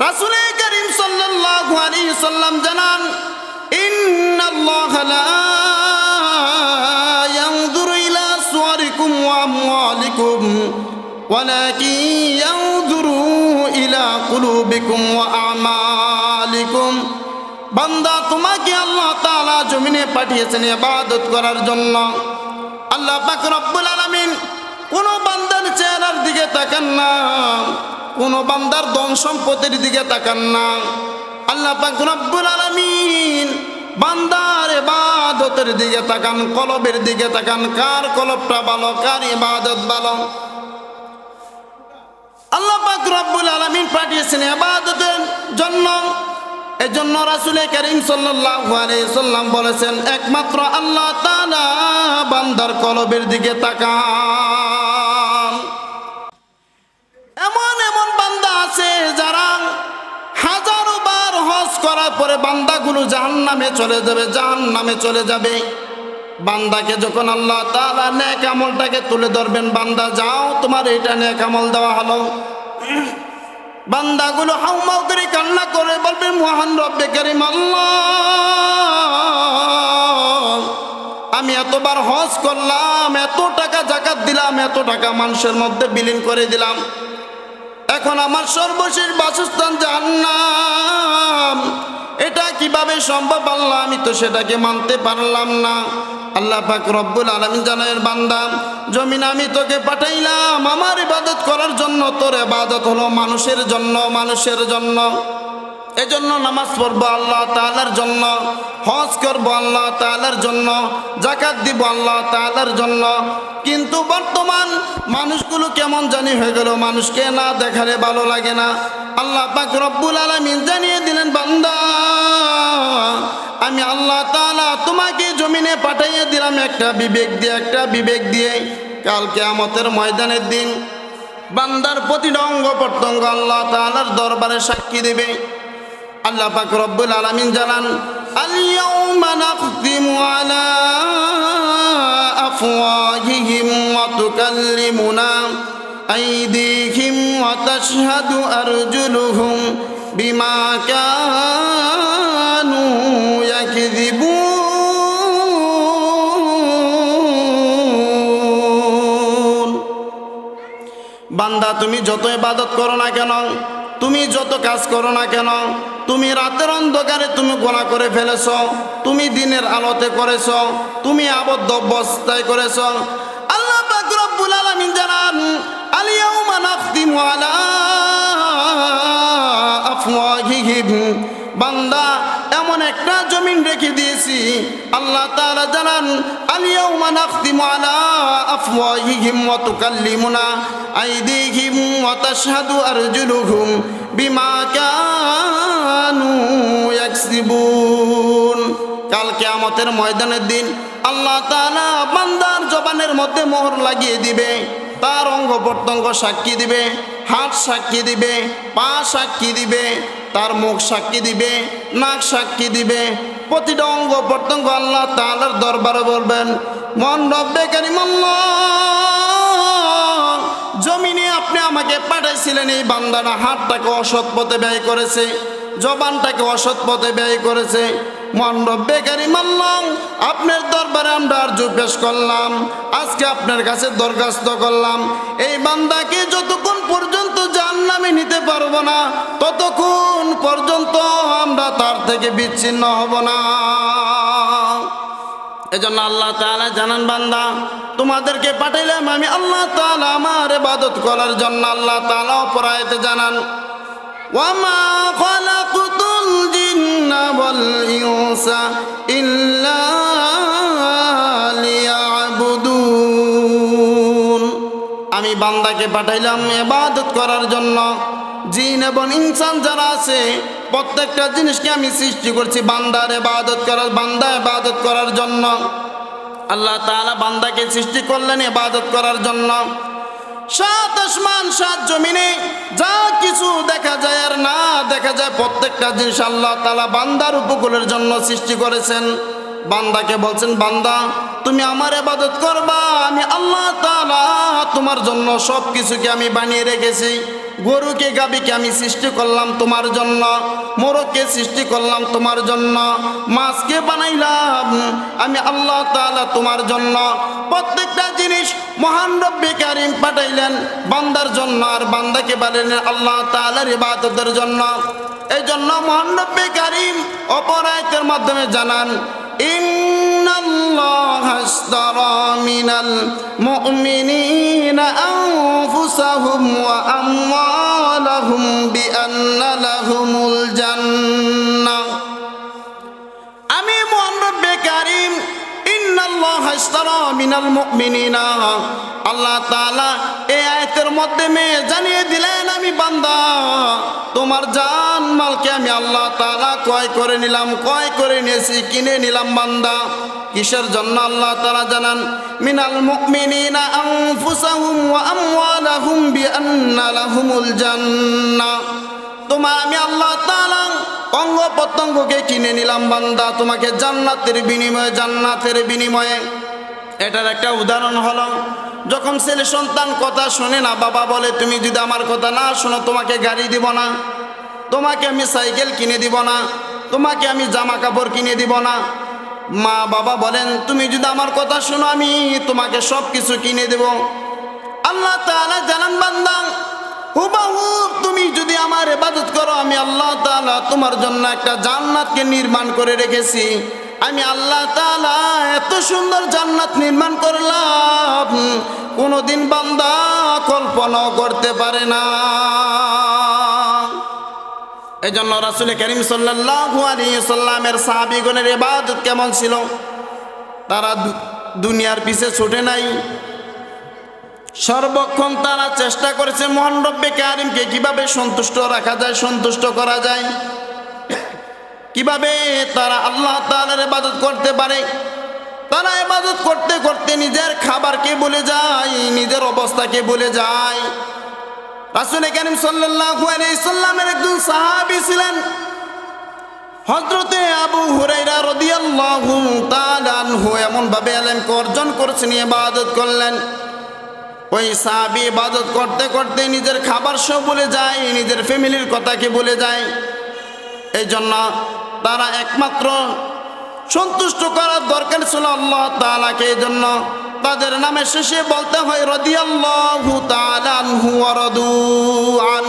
রাসূল করিম সাল্লাল্লাহু আলাইহি সাল্লাম জানান, ইন্নাল্লাহা লা ইয়ানজুরু ইলা সুওয়ারিকুম ওয়া আমওয়ালিকুম ওয়ালাকিন ইয়ানজুরু ইলা কুলুবিকুম ওয়া আমালিকুম। বান্দা, তোমাকে আল্লাহ তাআলা জমিনে পাঠিয়েছেন ইবাদত করার জন্য। আল্লাহ পাক রব্বুল আলামিন কোন বান্দার চেহারার দিকে তাকান না, কোন বান্দার ধন সম্পদের দিকে তাকান না। আল্লাহ পাক রব্বুল আলামিন বান্দার ইবাদতের দিকে তাকান, কলবের দিকে তাকান, কার কলবটা ভালো, কার ইবাদত ভালো। আল্লাহ পাক রব্বুল আলামিন পাঠিয়েছেন ইবাদতের জন্য। এজন্য রাসূল করিম সাল্লাল্লাহু আলাইহি সাল্লাম বলেছেন, একমাত্র আল্লাহ তাআলা বান্দার কলবের দিকে তাকান। এমন এমন বান্দা আছে যারা হাজারো বার হজ করার পরে বান্দাগুলো জাহান্নামে চলে যাবে, জাহান্নামে চলে যাবে। বান্দাকে যখন আল্লাহ তাআলা নেক আমলটাকে তুলে ধরবেন, বান্দা যাও তোমার এটা নেক আমল দেওয়া হলো, বান্দাগুলো হাউমাউ করে কান্না করে বলবেন, মহান রব্বে কারীম আল্লাহ, আমি এতবার হজ করলাম, এত টাকা যাকাত দিলাম, এত টাকা মানুষের মধ্যে বিলীন করে দিলাম, এখন আমার সর্বশেষ বাসস্থান জাহান্নাম। এটা কিভাবে সম্ভব আল্লাহ? আমি তো সেটাকে মানতে পারলাম না। আল্লাহ পাক রব্বুল আলামিন জানায়, বান্দা জমিন আমি তোকে পাঠাইলাম আমার ইবাদত করার জন্য, তোর ইবাদত হলো মানুষের জন্য, মানুষের জন্য। এজন্য নামাজ পড়বো আল্লাহ তাআলার জন্য, হজ করবো আল্লাহ তাআলার জন্য, যাকাত দিব আল্লাহ তাআলার জন্য। কিন্তু বর্তমান মানুষগুলো কেমন জানি হয়ে গেল, মানুষকে না দেখালে ভালো লাগে না। আল্লাহ পাক রব্বুল আলামিন জানিয়ে দিলেন, বান্দা আমি আল্লাহ তাআলা তোমাকে জমিনে পাঠাইয়ে দিলাম একটা বিবেক দিয়ে, একটা বিবেক দিয়ে। কাল কিয়ামতের ময়দানের দিন বান্দার প্রতিটা অঙ্গ প্রত্যঙ্গ আল্লাহ তাআলার দরবারে সাক্ষী দেবে। আল্লাহ পাক রব্বুল আলামিন জানান, আল-ইয়াউমা নাখতিমু আলা আফওয়াহিহিম ওয়া তুকাল্লিমুনা আইদিহিম ওয়া তাশহাদু আরজুলুহুম বিমা কানু ইয়াকযিবুন। বান্দা তুমি যত ইবাদত করো না কেন, তুমি যত কাজ করো না কেন, তুমি রাতের অন্ধকারে তুমি গুনাহ করে ফেলেছ, তুমি দিনের আলোতে করেছ, তুমি আবদ্ধ অবস্থায় করেছ। আল্লাহ পাক রব্বুল আলামিন জানান, আল-ইয়াউমা নাখতিমু আলা আফওয়াহিহিম। বান্দা এমন একটা জমিন রেখে দিয়েছি, আল্লাহ তাআলা জানান, আল-ইয়াউমা নাখতিমু আলা আফওয়াহিহিম ওয়া তুকাল্লিমুনা আইদিহিম ওয়া তাশহাদু আরজুলুহুম বিমা কানু ইয়াকসিবুন। কাল কিয়ামতের ময়দানের দিন আল্লাহ তাআলা বান্দার জবানের মধ্যে মোহর লাগিয়ে দিবে, তার অঙ্গ প্রত্যঙ্গ সাক্ষী দিবে, হাত সাক্ষী দিবে, পা সাক্ষী দিবে, তার মুখ সাক্ষী দিবে, নাক সাক্ষী দিবে, প্রতিটা অঙ্গ প্রত্যঙ্গ আল্লাহ তাআলার দরবারে বলবেন, মহান রব্বে কারীম আল্লাহ, জমিনে আপনি আমাকে পাঠাইছিলেন, এই বান্দাটা হাতটাকে অসৎ পথে ব্যয় করেছে, জবানটাকে অসৎ পথে ব্যয় করেছে। মহান রব্বে কারীম আল্লাহ, আপনার দরবারে আমরা আরজু পেশ করলাম, আজকে আপনার কাছে দরখাস্ত করলাম, এই বান্দাকে যতক্ষণ পর্যন্ত জাহান্নামে নিতে পারবো না, ততক্ষণ পর্যন্ত আমরা তার থেকে বিচ্ছিন্ন হব না। এজন্য আল্লাহ তাআলা জানান, বান্দা তোমাদেরকে পাঠাইলাম আমি আল্লাহ তাআলা আমার ইবাদত করার জন্য। আল্লাহ তাআলা অপর আয়াতে জানান, ওয়ামা খালাকতুল জিন্না ওয়াল ইনসা ইল্লা লিয়াবুদুন। আমি বান্দাকে পাঠাইলাম ইবাদত করার জন্য। জিন এবং ইনসান যারা আছে প্রত্যেকটা জিনিসকে আমি সৃষ্টি করছি বান্দার ইবাদত করার, বান্দা ইবাদত করার জন্য। আল্লাহ তাআলা বান্দাকে সৃষ্টি করলেন ইবাদত করার জন্য। সাত আসমান সাত জমিনে যা কিছু দেখা যায় আর না দেখা যায় প্রত্যেকটা জিনিস আল্লাহ তাআলা বান্দার উপকূলের জন্য সৃষ্টি করেছেন। বান্দাকে বলছেন, বান্দা তুমি আমার ইবাদত করবা, আমি আল্লাহ তাআলা তোমার জন্য সব কিছুকে আমি বানিয়ে রেখেছি। গরুকে গাভীকে আমি সৃষ্টি করলাম তোমার জন্য, মোরগকে সৃষ্টি করলাম তোমার জন্য, মাছকে বানাইলাম আমি আল্লাহ তাআলা তোমার জন্য। প্রত্যেকটা জিনিস মহান রব্বে কারীম পাঠাইলেন বান্দার জন্য, আর বান্দাকে বানাইলেন আল্লাহ তাআলার ইবাদতের জন্য। এই জন্য মহান রব্বে কারীম অপর আয়াতের মাধ্যমে জানান, ইন্নাল্লাহা আশতারা মিনাল মুমিনিনা আনফুসাহুম ওয়া আমওয়ালাহুম বিআন্না লাহুমুল জান্নাহ। আমি মহান রব্বে কারীম ইন্নাল্লাহা আশতারা মিনাল মুমিনিনা, আল্লাহ তাআলা এই আয়াতের মাধ্যমে জানিয়ে দিলেন আমি বান্দা তোমার জান মালকে আমি আল্লাহ তাআলা ক্রয় করে নিলাম, ক্রয় করে নিয়েছি, কিনে নিলাম বান্দা। কিসের জন্য আল্লাহ তাআলা জানান, মিনাল মুমিনিনা আনফুসাহুম ওয়া আমওয়ালাহুম বিআন্না লাহুমুল জান্নাহ। তোমার আমি আল্লাহ তাআলা অঙ্গ প্রত্যঙ্গকে কিনে নিলাম বান্দা তোমাকে জান্নাতের বিনিময়ে, জান্নাতের বিনিময়ে। এটার একটা উদাহরণ হলো, যখন ছেলে সন্তান কথা শোনে না, বাবা বলে তুমি যদি আমার কথা না শোনো তোমাকে গাড়ি দিব না, তোমাকে আমি সাইকেল কিনে দিব না, তোমাকে আমি জামা কাপড় কিনে দিব না। মা বাবা বলেন তুমি যদি আমার কথা শোনো আমি তোমাকে সব কিছু কিনে দেব। আল্লাহ তাআলা জানান বান্দা হুবাহুব তুমি যদি আমার ইবাদত করো আমি আল্লাহ তাআলা তোমার জন্য একটা জান্নাতকে নির্মাণ করে রেখেছি। আমি আল্লাহ তাআলা এত সুন্দর জান্নাত নির্মাণ করলাম কোনোদিন বান্দা কল্পনাও করতে পারে না। এই জন্য রাসূল কারীম সাল্লাল্লাহু আলাইহি সাল্লামের সাহাবীগণের ইবাদত কেমন ছিল, তারা দুনিয়ার পিছে ছুটে নাই, সর্বক্ষণ তারা চেষ্টা করেছে মহান রব্বে কারীমকে কিভাবে সন্তুষ্ট রাখা যায়, সন্তুষ্ট করা যায়, কিভাবে তারা আল্লাহ তাআলার ইবাদত করতে পারে। তারা ইবাদত করতে করতে নিজের খাবারকে ভুলে যায়, নিজের অবস্থাকে ভুলে যায়। রাসূল কারীম সাল্লাল্লাহু আলাইহি সাল্লামের একজন সাহাবী ছিলেন হযরতে আবু হুরায়রা রাদিয়াল্লাহু তাআলা আনহু, এমন ভাবে ইলমকে অর্জন করেছেন, ইবাদত করলেন। ওই সাহাবী ইবাদত করতে করতে নিজের খাবার সব ভুলে যায়, নিজের ফ্যামিলির কথাকে ভুলে যায়। এই জন্য তারা একমাত্র সন্তুষ্ট করার দরকার ছিল আল্লাহ তাআলাকে। এই জন্য তাদের নামে শেষে বলতে হয় রাদিয়াল্লাহু তাআলা আনহু ওয়া রাদু আন।